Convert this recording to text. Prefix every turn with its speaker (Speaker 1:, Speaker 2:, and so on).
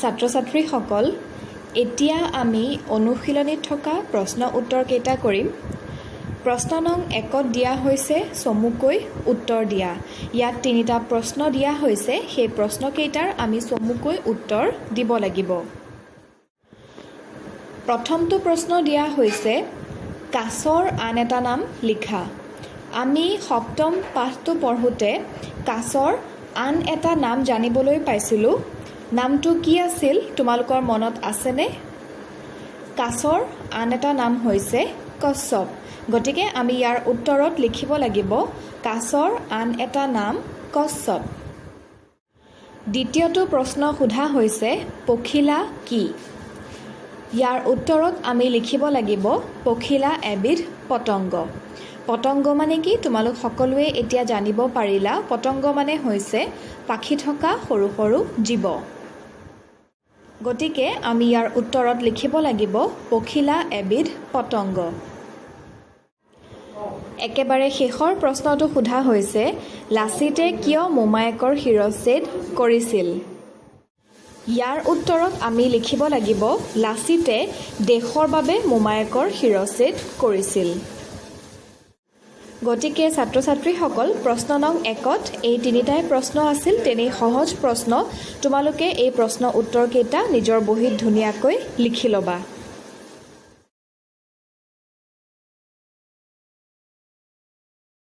Speaker 1: ছাত্ৰ-ছাত্ৰীসকল, এতিয়া আমি অনুশীলনীত থকা প্ৰশ্ন উত্তৰকেইটা কৰিম। প্ৰশ্ন নং 1ত দিয়া হৈছে চমুকৈ উত্তৰ দিয়া। ইয়াত 3টা প্ৰশ্ন দিয়া হৈছে, সেই প্ৰশ্নকেইটাৰ আমি চমুকৈ উত্তৰ দিব লাগিব। প্ৰথমটো প্ৰশ্ন দিয়া হৈছে কাছৰ আন এটা নাম লিখা। আমি সপ্তম পাঠটো পঢ়োঁতে কাছৰ আন এটা নাম জানিবলৈ পাইছিলোঁ। নামটো কি আছিল তোমালোকৰ মনত আছেনে? কাছৰ আন এটা নাম হৈছে কশ্যপ। গতিকে আমি ইয়াৰ উত্তৰত লিখিব লাগিব কাছৰ আন এটা নাম কশ্যপ। দ্বিতীয়টো প্ৰশ্ন সোধা হৈছে পখিলা কি? ইয়াৰ উত্তৰত আমি লিখিব লাগিব পখিলা এবিধ পতংগ। পতংগ মানে কি তোমালোক সকলোৱে এতিয়া জানিব পাৰিলা। পতংগ মানে হৈছে পাখি থকা সৰু সৰু জীৱ। গতিকে আমি ইয়াৰ উত্তৰত লিখিব লাগিব পখিলা এবিধ পতংগ। একেবাৰে শেষৰ প্ৰশ্নটো সোধা হৈছে লাচিতে কিয় মোমায়েকৰ শিৰচ্ছেদ কৰিছিল? ইয়াৰ উত্তৰত আমি লিখিব লাগিব লাচিতে দেশৰ বাবে মোমায়েকৰ শিৰচ্ছেদ কৰিছিল। গতিকে ছাত্ৰ-ছাত্ৰীসকল, প্ৰশ্ন নং 1ত এই 3টাই প্ৰশ্ন আছিল। তেনেই সহজ প্ৰশ্ন। তোমালোকে এই প্ৰশ্ন উত্তৰকেইটা নিজৰ বহীত ধুনীয়াকৈ লিখি ল'বা।